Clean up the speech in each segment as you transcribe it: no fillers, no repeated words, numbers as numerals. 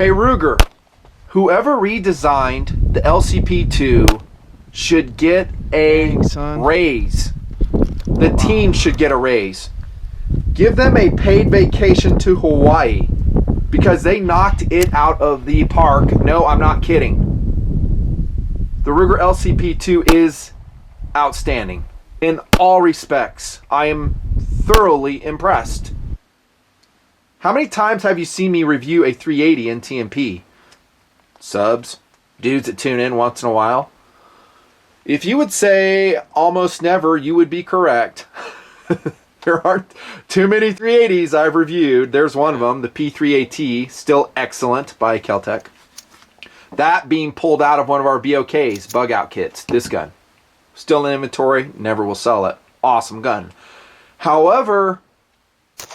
Hey Ruger, whoever redesigned the LCP2 should get a raise. The team should get a raise. Give them a paid vacation to Hawaii because they knocked it out of the park. No, I'm not kidding. The Ruger LCP2 is outstanding in all respects. I am thoroughly impressed. How many times have you seen me review a 380 in TMP? Subs, dudes that tune in once in a while. If you would say almost never, you would be correct. There aren't too many 380s I've reviewed. There's one of them, the P3AT, still excellent by Keltec. That being pulled out of one of our BOKs, bug out kits. This gun. Still in inventory, never will sell it. Awesome gun. However,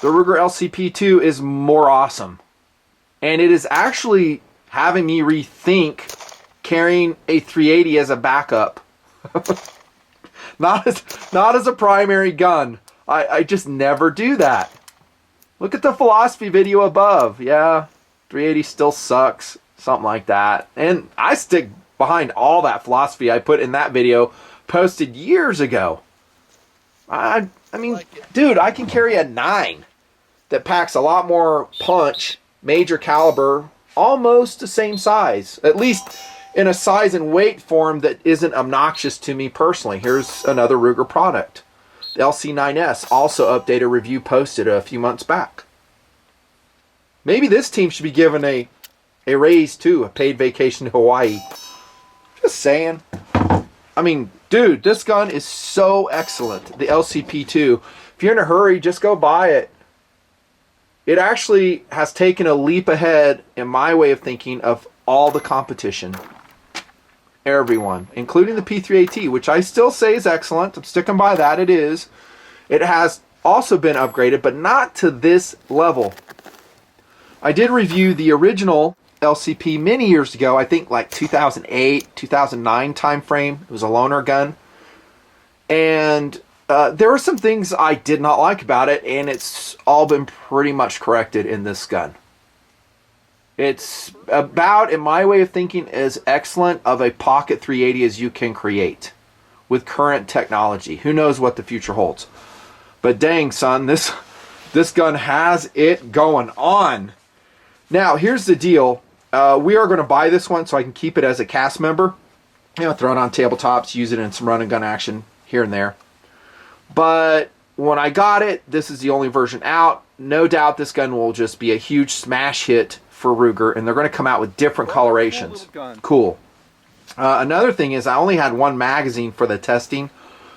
the Ruger LCP2 is more awesome. And it is actually having me rethink carrying a 380 as a backup. not as a primary gun. I just never do that. Look at the philosophy video above. Yeah, 380 still sucks. Something like that. And I stick behind all that philosophy I put in that video posted years ago. I mean, dude, I can carry a 9 that packs a lot more punch, major caliber, almost the same size. At least in a size and weight form that isn't obnoxious to me personally. Here's another Ruger product. The LC9S, also updated review posted a few months back. Maybe this team should be given a raise too, a paid vacation to Hawaii. Just saying. I mean, dude, this gun is so excellent, the LCP2. If you're in a hurry, just go buy it. It actually has taken a leap ahead in my way of thinking of all the competition. Everyone, including the P3AT, which I still say is excellent. I'm sticking by that. It is. It has also been upgraded, but not to this level. I did review the original LCP many years ago. I think like 2008, 2009 time frame. It was a loaner gun. And there were some things I did not like about it, and it's all been pretty much corrected in this gun. It's about, in my way of thinking, as excellent of a pocket 380 as you can create with current technology. Who knows what the future holds? But dang, son, this gun has it going on. Now, here's the deal. We are going to buy this one so I can keep it as a cast member. You know, throw it on tabletops, use it in some run and gun action here and there. But when I got it, this is the only version out. No doubt this gun will just be a huge smash hit for Ruger, and they're going to come out with different colorations. Cool. Another thing is I only had one magazine for the testing,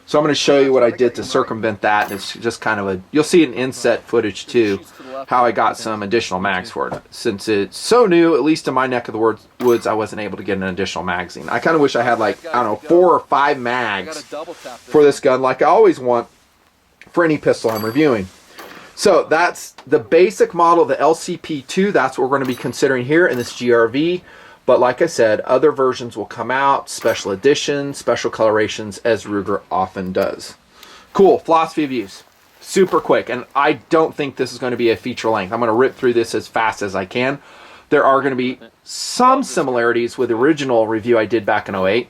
so I'm going to show you what I did to circumvent that. It's just kind of a, you'll see an inset footage too, how I got some additional mags for it. Since it's so new, at least in my neck of the woods, I wasn't able to get an additional magazine. I kind of wish I had like, I don't know, 4 or 5 mags for this gun, like I always want for any pistol I'm reviewing. So that's the basic model, the LCP2. That's what we're going to be considering here in this GRV. But like I said, other versions will come out, special editions, special colorations, as Ruger often does. Cool, philosophy of use. Super quick, and I don't think this is going to be a feature length. I'm going to rip through this as fast as I can. There are going to be some similarities with the original review I did back in 08.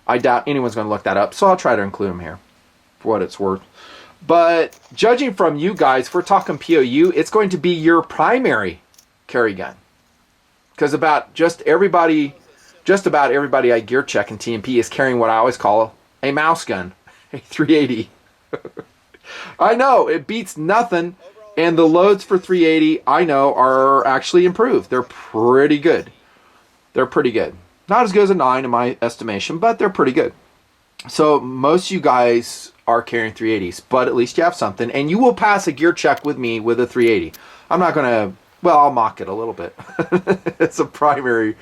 I doubt anyone's going to look that up, so I'll try to include them here for what it's worth. But judging from you guys, if we're talking POU, it's going to be your primary carry gun. Because just about everybody I gear check in TMP is carrying what I always call a mouse gun, a 380. I know, it beats nothing, and the loads for 380, I know, are actually improved. They're pretty good. They're pretty good. Not as good as a 9 in my estimation, but they're pretty good. So most of you guys are carrying 380s, but at least you have something, and you will pass a gear check with me with a 380. I'm not going to, well, I'll mock it a little bit. It's a primary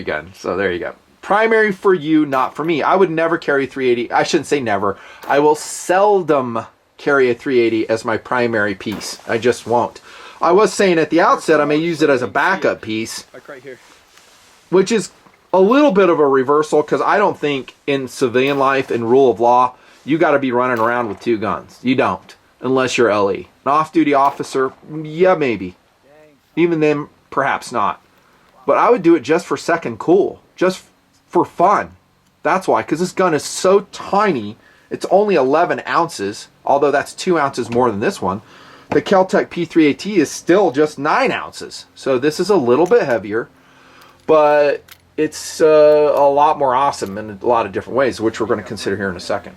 gun, so there you go. Primary for you, not for me. I would never carry 380. I shouldn't say never. I will seldom carry a 380 as my primary piece. I just won't. I was saying at the outset I may use it as a backup piece, like right here, which is a little bit of a reversal, because I don't think in civilian life and rule of law you got to be running around with 2 guns. You don't, unless you're LE. An off-duty officer, yeah, maybe. Even then, perhaps not. But I would do it just for second cool, just for fun. That's why, because this gun is so tiny. It's only 11 ounces, although that's 2 ounces more than this one. The Kel-Tec P3AT is still just 9 ounces. So this is a little bit heavier, but it's a lot more awesome in a lot of different ways, which we're going to consider here in a second.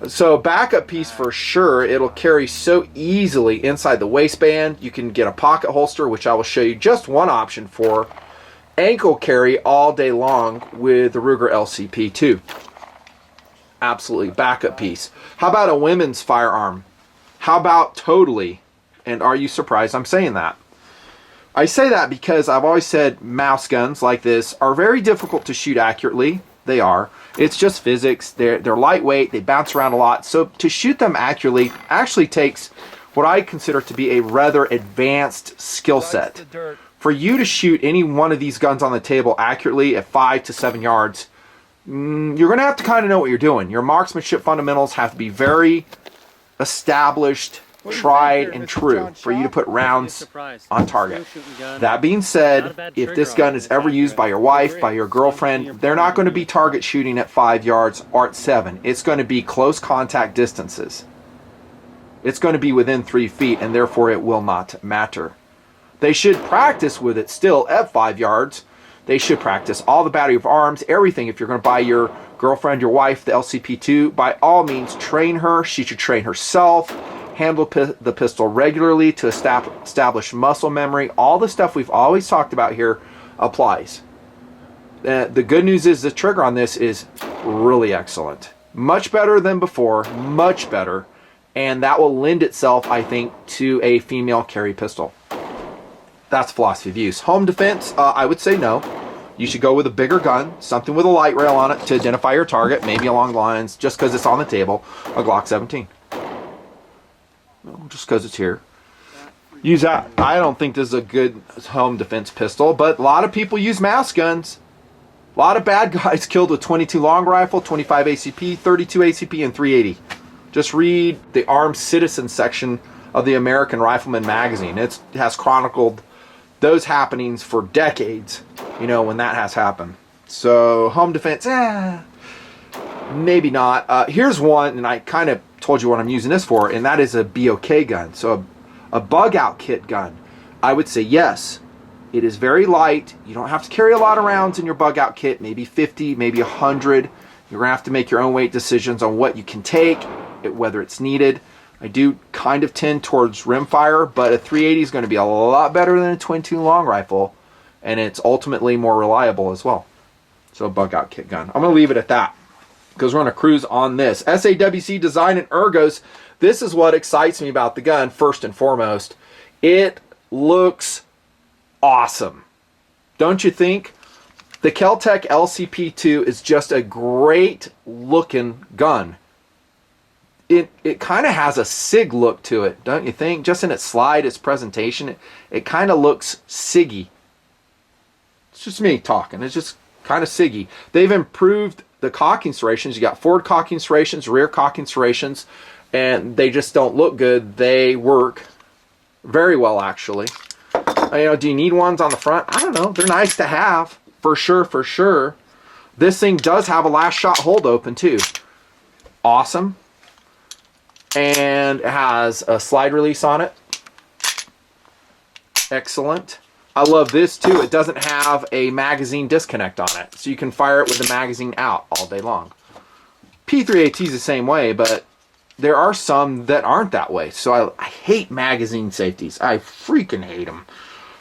So backup piece for sure. It'll carry so easily inside the waistband. You can get a pocket holster, which I will show you just one option for. Ankle carry all day long with the Ruger LCP too. Absolutely backup piece. How about a women's firearm? How about totally? And are you surprised I'm saying that? I say that because I've always said mouse guns like this are very difficult to shoot accurately. They are. It's just physics. They're lightweight. They bounce around a lot. So to shoot them accurately actually takes what I consider to be a rather advanced skill set. For you to shoot any one of these guns on the table accurately at 5 to 7 yards, you're going to have to kind of know what you're doing. Your marksmanship fundamentals have to be very established, tried, and true for you to put rounds on target. That being said, if this gun is ever used by your wife, by your girlfriend, they're not going to be target shooting at 5 yards or at 7. It's going to be close contact distances. It's going to be within 3 feet, and therefore it will not matter. They should practice with it still at 5 yards. They should practice all the battery of arms, everything. If you're going to buy your girlfriend, your wife, the LCP2, by all means, train her. She should train herself. Handle the pistol regularly to establish muscle memory. All the stuff we've always talked about here applies. The good news is the trigger on this is really excellent. Much better than before, much better. And that will lend itself, I think, to a female carry pistol. That's philosophy of use. Home defense, I would say no. You should go with a bigger gun, something with a light rail on it to identify your target, maybe along the lines, just because it's on the table, a Glock 17. Just because it's here. Use that. I don't think this is a good home defense pistol, but a lot of people use mouse guns. A lot of bad guys killed with 22 long rifle, 25 ACP, 32 ACP, and 380. Just read the Armed Citizen section of the American Rifleman magazine. It has chronicled those happenings for decades, you know, when that has happened. So home defense, maybe not. Here's one, and I kind of told you what I'm using this for, and that is a BOK gun. So a bug out kit gun. I would say yes. It is very light. You don't have to carry a lot of rounds in your bug out kit, maybe 50, maybe 100. You're going to have to make your own weight decisions on what you can take, whether it's needed. I do kind of tend towards rimfire, but a 380 is going to be a lot better than a 22 long rifle, and it's ultimately more reliable as well. So a bug out kit gun. I'm going to leave it at that because we're going to cruise on this. SAWC Design and Ergos. This is what excites me about the gun first and foremost. It looks awesome. Don't you think? The Kel-Tec LCP2 is just a great looking gun. It kind of has a SIG look to it, don't you think? Just in its slide, its presentation, it kind of looks SIGgy. It's just me talking. It's just kind of SIGgy. They've improved the cocking serrations. You got forward cocking serrations, rear cocking serrations, and they just don't look good. They work very well, actually. You know, do you need ones on the front? I don't know. They're nice to have, for sure, for sure. This thing does have a last shot hold open, too. Awesome. And it has a slide release on it. Excellent. I love this too. It doesn't have a magazine disconnect on it, so you can fire it with the magazine out all day long. P3AT is the same way, but there are some that aren't that way. So I hate magazine safeties. I freaking hate them.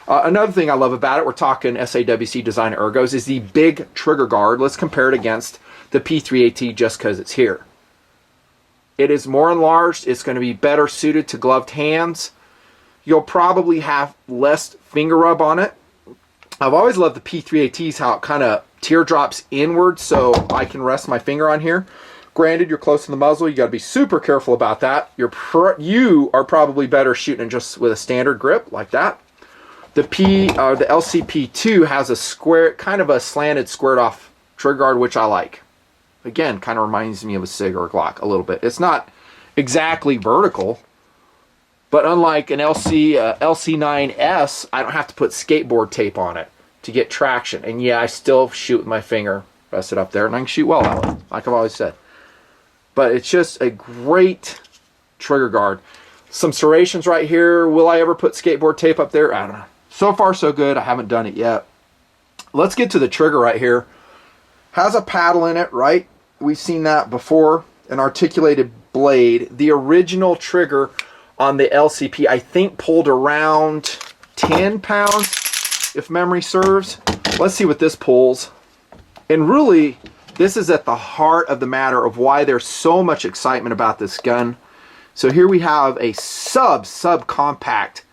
Another thing I love about it, we're talking SAWC Design Ergos, is the big trigger guard. Let's compare it against the P3AT just because it's here. It is more enlarged. It's going to be better suited to gloved hands. You'll probably have less finger rub on it. I've always loved the P3ATs, how it kind of teardrops inward so I can rest my finger on here. Granted, you're close to the muzzle. You got to be super careful about that. You are probably better shooting just with a standard grip like that. The LCP2 has a square, kind of a slanted, squared off trigger guard, which I like. Again, kind of reminds me of a SIG or a Glock a little bit. It's not exactly vertical, but unlike an LC9S, I don't have to put skateboard tape on it. to get traction. And yeah, I still shoot with my finger, rest it up there, and I can shoot well that way, like I've always said. But it's just a great trigger guard. Some serrations right here. Will I ever put skateboard tape up there? I don't know. So far so good. I haven't done it yet. Let's get to the trigger right here. Has a paddle in it, right? We've seen that before. An articulated blade. The original trigger on the LCP, I think, pulled around 10 pounds, if memory serves. Let's see what this pulls. And really, this is at the heart of the matter of why there's so much excitement about this gun. So here we have a sub-compact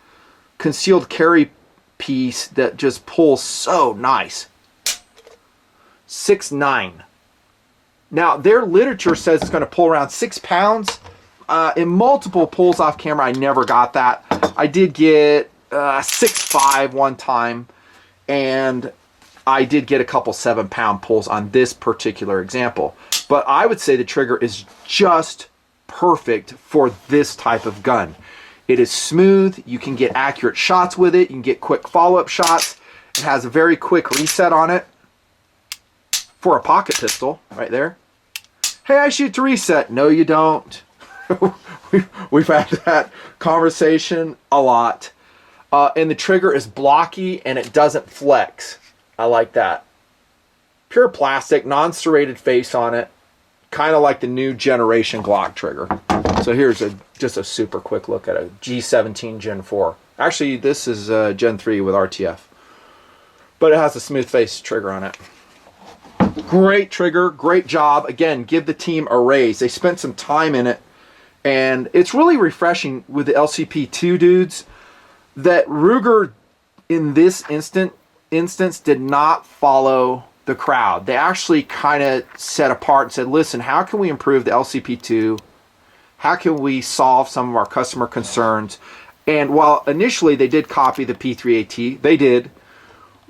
concealed carry piece that just pulls so nice. 6.9. Now, their literature says it's going to pull around 6 pounds. In multiple pulls off camera, I never got that. I did get 6.5 one time, and I did get a couple 7-pound pulls on this particular example. But I would say the trigger is just perfect for this type of gun. It is smooth. You can get accurate shots with it. You can get quick follow-up shots. It has a very quick reset on it for a pocket pistol right there. Hey, I shoot to reset. No, you don't. We've had that conversation a lot. And the trigger is blocky and it doesn't flex. I like that. Pure plastic, non-serrated face on it. Kind of like the new generation Glock trigger. So here's just a super quick look at a G17 Gen 4. Actually, this is Gen 3 with RTF. But it has a smooth face trigger on it. Great trigger, great job. Again, give the team a raise. They spent some time in it. And it's really refreshing with the LCP2 dudes that Ruger in this instance did not follow the crowd. They actually kind of set apart and said, listen, how can we improve the LCP2? How can we solve some of our customer concerns? And while initially they did copy the P3AT, they did.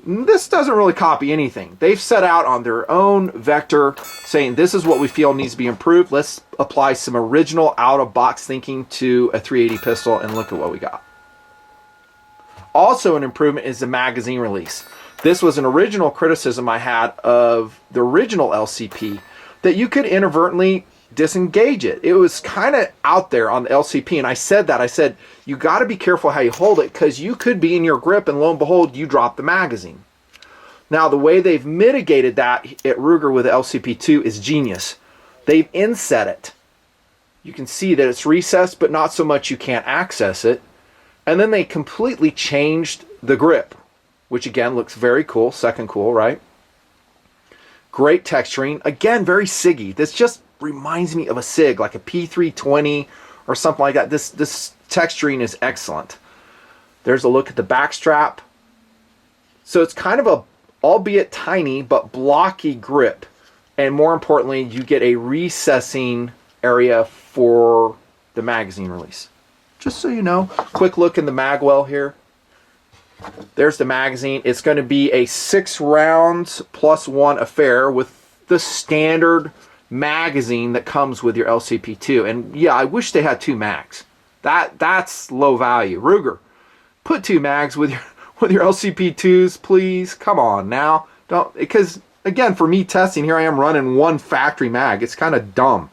This doesn't really copy anything. They've set out on their own vector saying this is what we feel needs to be improved. Let's apply some original out-of-box thinking to a 380 pistol and look at what we got. Also an improvement is the magazine release. This was an original criticism I had of the original LCP, that you could inadvertently disengage it. It was kind of out there on the LCP, and I said that. I said, you got to be careful how you hold it because you could be in your grip and lo and behold, you drop the magazine. Now, the way they've mitigated that at Ruger with the LCP2 is genius. They've inset it. You can see that it's recessed, but not so much you can't access it. And then they completely changed the grip, which again looks very cool. Second cool, right? Great texturing. Again, very SIGgy. This just reminds me of a SIG, like a P320 or something like that. This texturing is excellent. There's a look at the back strap. So it's kind of a, albeit tiny, but blocky grip. And more importantly, you get a recessing area for the magazine release. Just so you know, quick look in the mag well here. There's the magazine. It's going to be a 6 rounds plus 1 affair with the standard magazine that comes with your LCP2. And yeah, I wish they had 2 mags. That's low value. Ruger, put 2 mags with your LCP2s, please. Come on now. Don't, because again, for me testing, here I am running 1 factory mag. It's kind of dumb.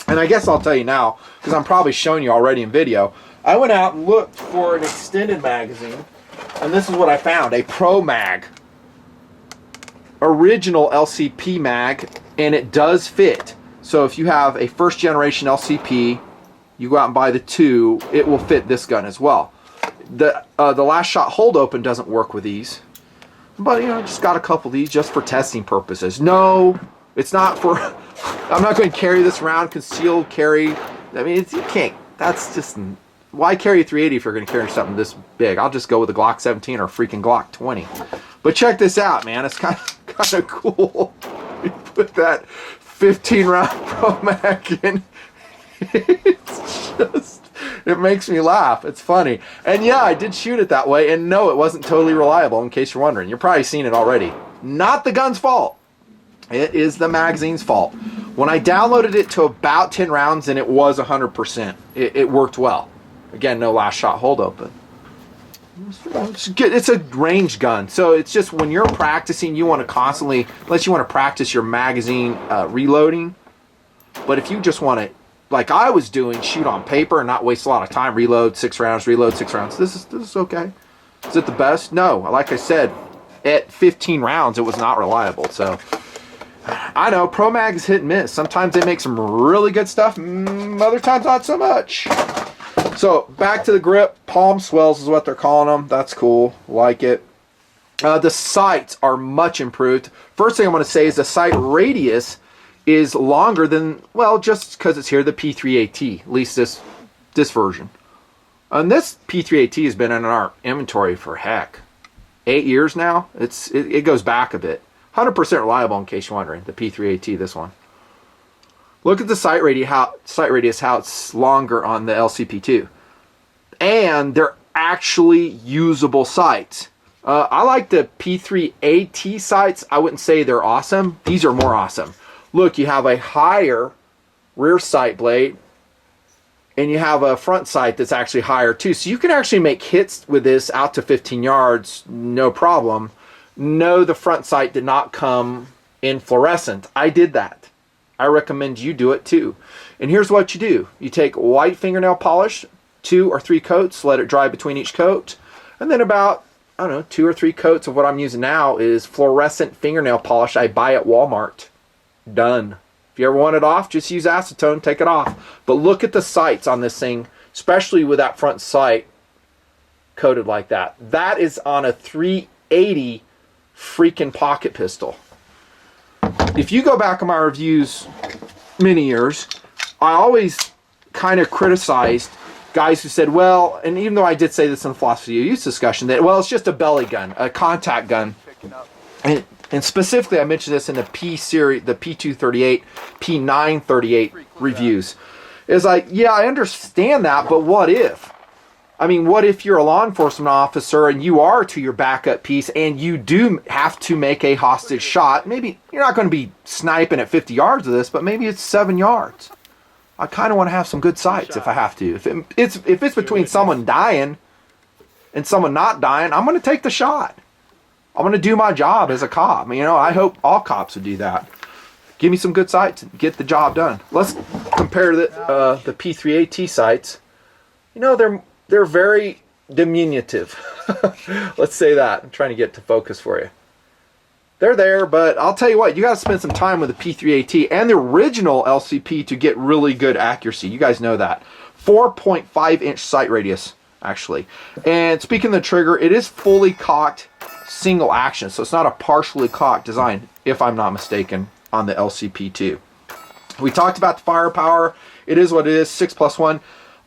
And I guess I'll tell you now, because I'm probably showing you already in video. I went out and looked for an extended magazine, and this is what I found, a Pro Mag. Original LCP mag, and it does fit. So if you have a first generation LCP, you go out and buy the 2, it will fit this gun as well. The last shot hold open doesn't work with these, but you know, just got a couple of these just for testing purposes. No, it's not for, I'm not going to carry this around, concealed carry. I mean, you can't, that's just, why carry a 380 if you're going to carry something this big? I'll just go with a Glock 17 or a freaking Glock 20. But check this out, man. It's kind of cool. You put that 15 round Pro Mag in. It's just, it makes me laugh. It's funny. And yeah, I did shoot it that way. And no, it wasn't totally reliable, in case you're wondering. You're probably seen it already. Not the gun's fault. It is the magazine's fault. When I downloaded it to about 10 rounds, and it was 100%. It worked well. Again, no last shot hold open. It's a range gun, so it's just when you're practicing, you want to constantly, unless you want to practice your magazine reloading. But if you just want to, like I was doing, shoot on paper and not waste a lot of time, reload 6 rounds, reload 6 rounds. This is okay. Is it the best? No. Like I said, at 15 rounds, it was not reliable. So I know Pro Mag is hit and miss. Sometimes they make some really good stuff, other times not so much. So back to the grip, palm swells is what they're calling them. That's cool, like it. The sights are much improved. First thing I want to say is the sight radius is longer than, well, just because it's here, the P3AT, at least this version. And this P3AT has been in our inventory for 8 years now. It goes back a bit. 100% reliable, in case you're wondering, the P3AT, this one. Look at the sight radius, how it's longer on the LCP2. And they're actually usable sights. I like the P3AT sights. I wouldn't say they're awesome. These are more awesome. Look, you have a higher rear sight blade, and you have a front sight that's actually higher too. So you can actually make hits with this out to 15 yards, no problem. No, the front sight did not come in fluorescent. I did that. I recommend you do it too. And here's what you do. You take white fingernail polish, 2 or 3 coats, let it dry between each coat. And then about, I don't know, 2 or 3 coats of what I'm using now is fluorescent fingernail polish I buy at Walmart. Done. If you ever want it off, just use acetone, take it off. But look at the sights on this thing, especially with that front sight coated like that. That is on a 380 freaking pocket pistol. If you go back on my reviews many years, I always kind of criticized guys who said, well, and even though I did say this in the philosophy of use discussion, that, well, it's just a belly gun, a contact gun. And specifically, I mentioned this in the P series, the P238, P938 reviews. It's like, yeah, I understand that, but what if? I mean, what if you're a law enforcement officer and you are to your backup piece and you do have to make a hostage shot? Maybe you're not going to be sniping at 50 yards of this, but maybe it's 7 yards. I kind of want to have some good sights if I have to. If it's between someone dying and someone not dying, I'm going to take the shot. I'm going to do my job as a cop. You know, I hope all cops would do that. Give me some good sights and get the job done. Let's compare the P3AT sights. You know, they're very diminutive. Let's say that. I'm trying to get to focus for you. They're there, but I'll tell you what, you got to spend some time with the P3AT and the original LCP to get really good accuracy. You guys know that. 4.5 inch sight radius, actually. And speaking of the trigger, it is fully cocked single action, so it's not a partially cocked design, if I'm not mistaken, on the LCP2. We talked about the firepower. It is what it is, 6+1.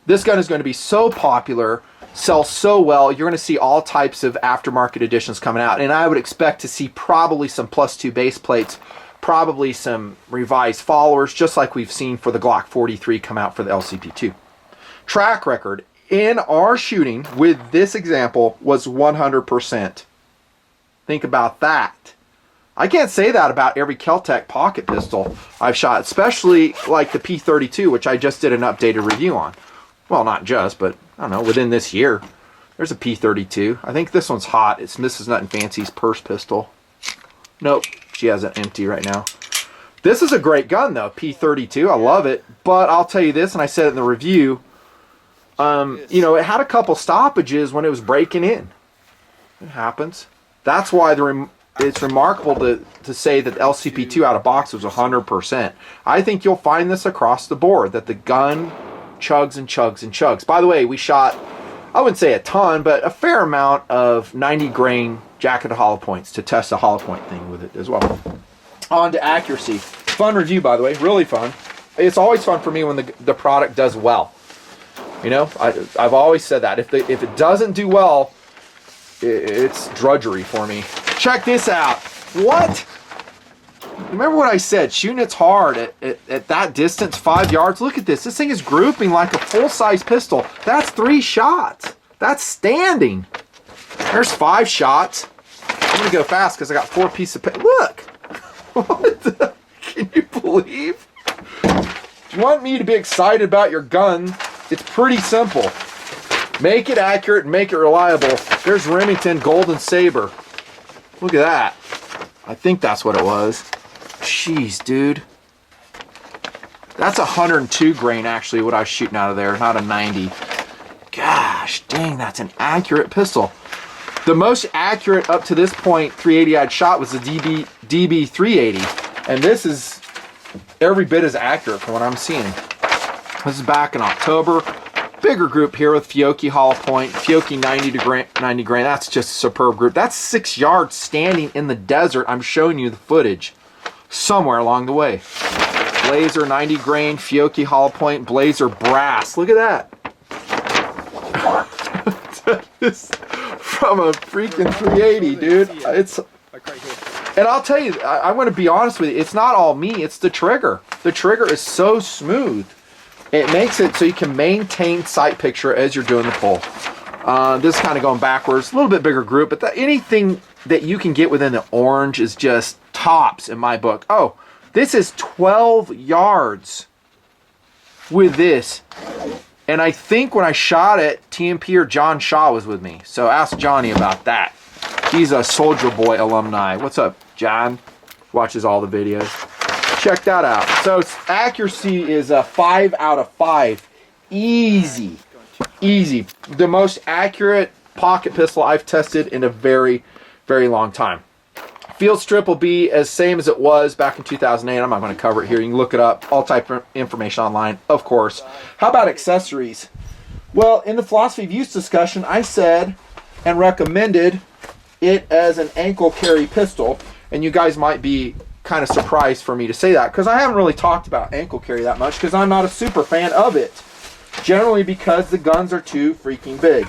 This gun is going to be so popular, sell so well, you're going to see all types of aftermarket editions coming out, and I would expect to see probably some +2 base plates, probably some revised followers, just like we've seen for the Glock 43 come out for the LCP2. Track record in our shooting with this example was 100%. Think about that. I can't say that about every Kel-Tec pocket pistol I've shot, especially like the P32, which I just did an updated review on. Well, not just, but I don't know, within this year. There's a P32. I think this one's hot. It's Mrs. Nutnfancy's purse pistol. Nope, she has it empty right now. This is a great gun, though, P32. I love it. But I'll tell you this, and I said it in the review, you know, it had a couple stoppages when it was breaking in. It happens. That's why it's remarkable to say that the LCP2 out of box was 100%. I think you'll find this across the board, that the gun chugs and chugs and chugs. By the way, we shot, I wouldn't say a ton, but a fair amount of 90 grain jacketed hollow points to test the hollow point thing with it as well. On to accuracy. Fun review, by the way, really fun. It's always fun for me when the product does well. You know, I've always said that. If it doesn't do well, it's drudgery for me. Check this out. What? Remember what I said, shooting it's hard at that distance, 5 yards. Look at this. This thing is grouping like a full-size pistol. That's 3 shots. That's standing. There's 5 shots. I'm going to go fast because I got 4 pieces of paper. Look. What the? Can you believe? Do you want me to be excited about your gun? It's pretty simple. Make it accurate and make it reliable. There's Remington Golden Saber. Look at that. I think that's what it was. Jeez, dude. That's 102 grain, actually, what I was shooting out of there, not a 90. Gosh, dang, that's an accurate pistol. The most accurate up to this point 380 I'd shot was the DB 380. And this is every bit as accurate from what I'm seeing. This is back in October. Bigger group here with Fiocchi hollow point, Fiocchi 90 grain. That's just a superb group. That's 6 yards standing in the desert. I'm showing you the footage somewhere along the way. Blazer 90 grain, Fiocchi hollow point, Blazer brass. Look at that. This from a freaking 380, dude. It's, and I'll tell you, I'm going to be honest with you. It's not all me. It's the trigger. The trigger is so smooth. It makes it so you can maintain sight picture as you're doing the pull. This is kind of going backwards. A little bit bigger group, but anything that you can get within the orange is just tops in my book. Oh, this is 12 yards with this. And I think when I shot it, TMP or John Shaw was with me. So ask Johnny about that. He's a Soldier Boy alumni. What's up, John? Watches all the videos. Check that out. So accuracy is a 5 out of 5. Easy. Easy. The most accurate pocket pistol I've tested in a very, very long time. Field strip will be as same as it was back in 2008. I'm not going to cover it here. You can look it up. All type of information online, of course. How about accessories? Well, in the philosophy of use discussion, I said and recommended it as an ankle carry pistol. And you guys might be kind of surprised for me to say that, because I haven't really talked about ankle carry that much, because I'm not a super fan of it. Generally because the guns are too freaking big.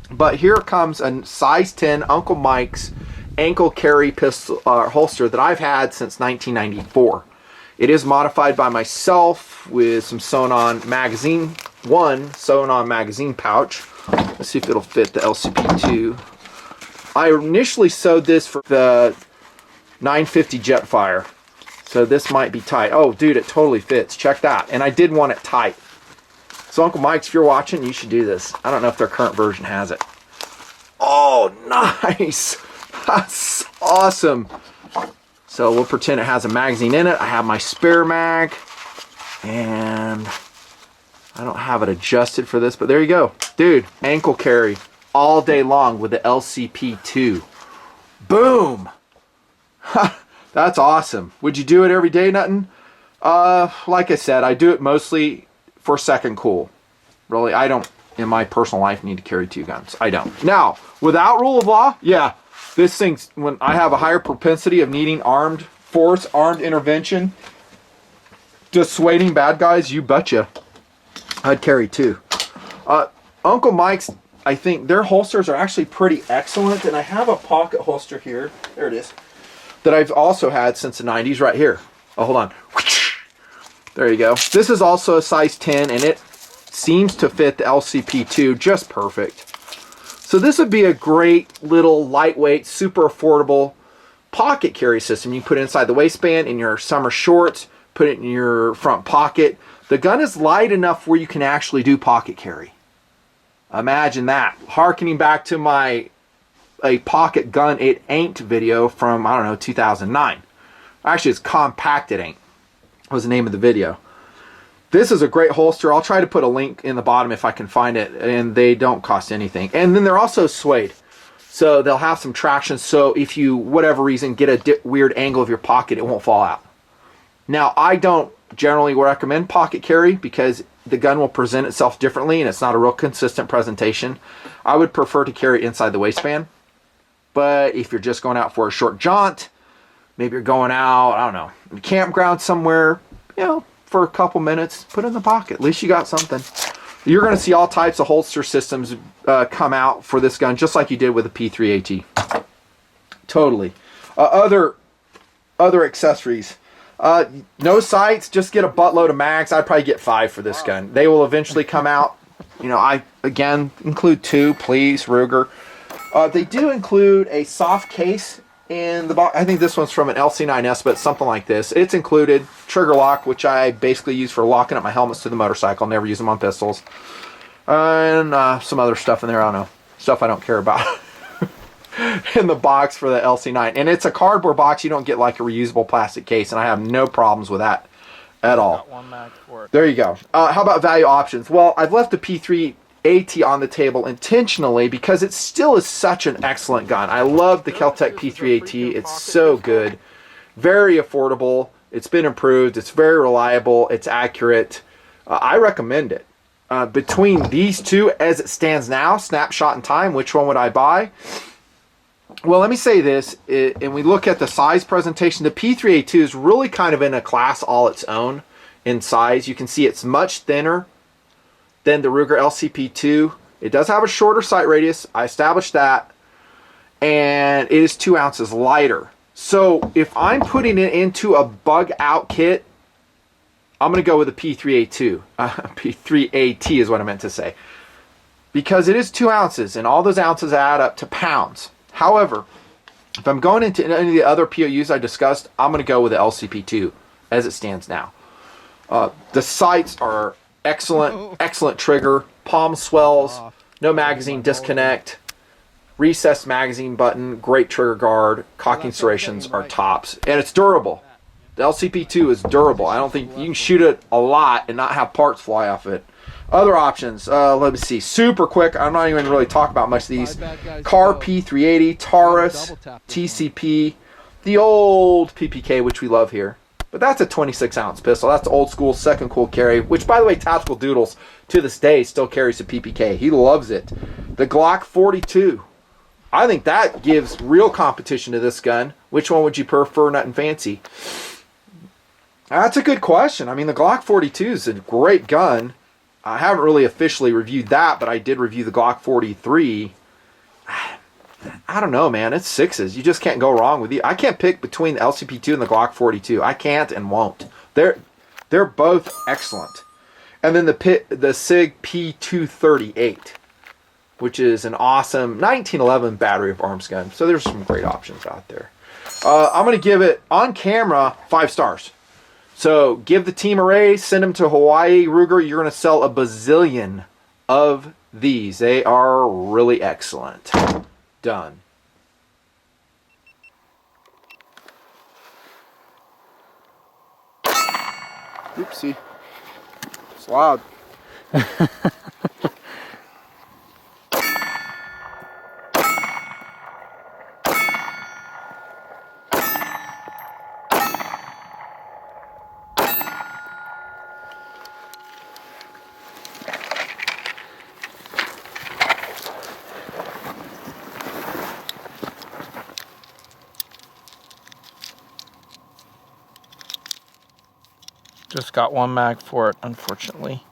But here comes a size 10 Uncle Mike's ankle carry pistol holster that I've had since 1994. It is modified by myself with some sewn-on magazine, one sewn-on magazine pouch. Let's see if it'll fit the LCP2. I initially sewed this for the 950 Jetfire, so this might be tight. Oh, dude, it totally fits. Check that. And I did want it tight. So Uncle Mike's, if you're watching, you should do this. I don't know if their current version has it. Oh, nice. That's awesome. So we'll pretend it has a magazine in it. I have my spare mag, and I don't have it adjusted for this, but there you go. Dude, ankle carry all day long with the LCP2. Boom. That's awesome. Would you do it every day, Nuttin? Like I said, I do it mostly for second cool. Really, I don't, in my personal life, need to carry 2 guns. I don't. Now, without rule of law, yeah, this thing's, when I have a higher propensity of needing armed force, armed intervention, dissuading bad guys, you betcha, I'd carry 2. Uncle Mike's, I think their holsters are actually pretty excellent, and I have a pocket holster here. There it is. That I've also had since the 90s right here. Oh, hold on. There you go. This is also a size 10, and it seems to fit the LCP2 just perfect. So this would be a great little lightweight, super affordable pocket carry system. You put it inside the waistband, in your summer shorts, put it in your front pocket. The gun is light enough where you can actually do pocket carry. Imagine that. Harkening back to my a pocket gun it ain't video from, I don't know, 2009. Actually, it's Compact It Ain't was the name of the video. This is a great holster. I'll try to put a link in the bottom if I can find it, and they don't cost anything. And then they're also suede, so they'll have some traction, so if you, whatever reason, get a weird angle of your pocket, it won't fall out. Now, I don't generally recommend pocket carry because the gun will present itself differently and it's not a real consistent presentation. I would prefer to carry it inside the waistband. But if you're just going out for a short jaunt, maybe you're going out, I don't know, in a campground somewhere, you know, for a couple minutes, put it in the pocket. At least you got something. You're going to see all types of holster systems come out for this gun, just like you did with the P3AT. Totally. Other accessories. No sights, just get a buttload of mags. I'd probably get 5 for this gun. They will eventually come out. You know, I, again, include 2, please, Ruger. They do include a soft case in the box. I think this one's from an LC9S, but something like this. It's included. Trigger lock, which I basically use for locking up my helmets to the motorcycle. Never use them on pistols. And some other stuff in there, I don't know. Stuff I don't care about. In the box for the LC9. And it's a cardboard box. You don't get like a reusable plastic case, and I have no problems with that at all. Got one mag for it. There you go. How about value options? Well, I've left the P3 AT on the table intentionally because it still is such an excellent gun. I love the Kel-Tec P3 AT. It's so good. Very affordable. It's been improved. It's very reliable. It's accurate. I recommend it. Between these two, as it stands now, snapshot in time, which one would I buy? Well, let me say this, and we look at the size presentation, the P3A2 is really kind of in a class all its own in size. You can see it's much thinner than the Ruger LCP2. It does have a shorter sight radius. I established that. And it is 2 ounces lighter. So if I'm putting it into a bug out kit, I'm going to go with the P3A2. P3AT is what I meant to say. Because it is 2 ounces, and all those ounces add up to pounds. However, if I'm going into any of the other POUs I discussed, I'm going to go with the LCP2 as it stands now. The sights are excellent, excellent trigger, palm swells, no magazine disconnect, recessed magazine button, great trigger guard, cocking serrations are tops, and it's durable. The LCP2 is durable. I don't think you can shoot it a lot and not have parts fly off it. Other options, let me see, super quick, I'm not even really talking about much of these. Car P380, Taurus, TCP, the old PPK, which we love here. But that's a 26-ounce pistol. That's old school second cool carry, which, by the way, Tactical Doodles, to this day, still carries a PPK. He loves it. The Glock 42. I think that gives real competition to this gun. Which one would you prefer, Nutnfancy? That's a good question. I mean, the Glock 42 is a great gun. I haven't really officially reviewed that, but I did review the Glock 43. I don't know, man. It's sixes. You just can't go wrong with you. I can't pick between the LCP2 and the Glock 42. I can't and won't. They're both excellent. And then the SIG P238, which is an awesome 1911 battery of arms gun. So there's some great options out there. I'm going to give it, on camera, 5 stars. So give the team a raise, send them to Hawaii. Ruger, you're going to sell a bazillion of these. They are really excellent. Done. Oopsie. It's loud. Just got one mag for it, unfortunately.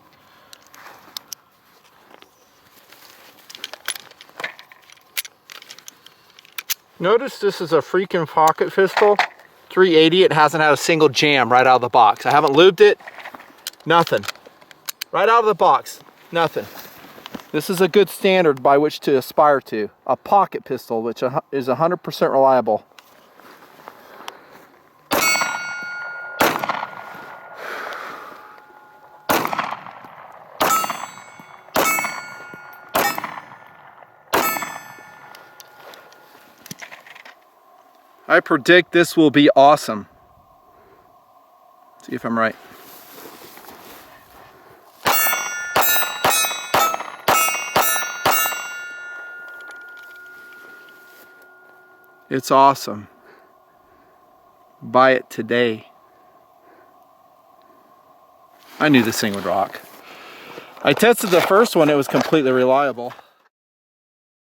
Notice this is a freaking pocket pistol. 380, it hasn't had a single jam right out of the box. I haven't lubed it, nothing. Right out of the box, nothing. This is a good standard by which to aspire to. A pocket pistol, which is 100% reliable. I predict this will be awesome. See if I'm right. It's awesome. Buy it today. I knew this thing would rock. I tested the first one, it was completely reliable.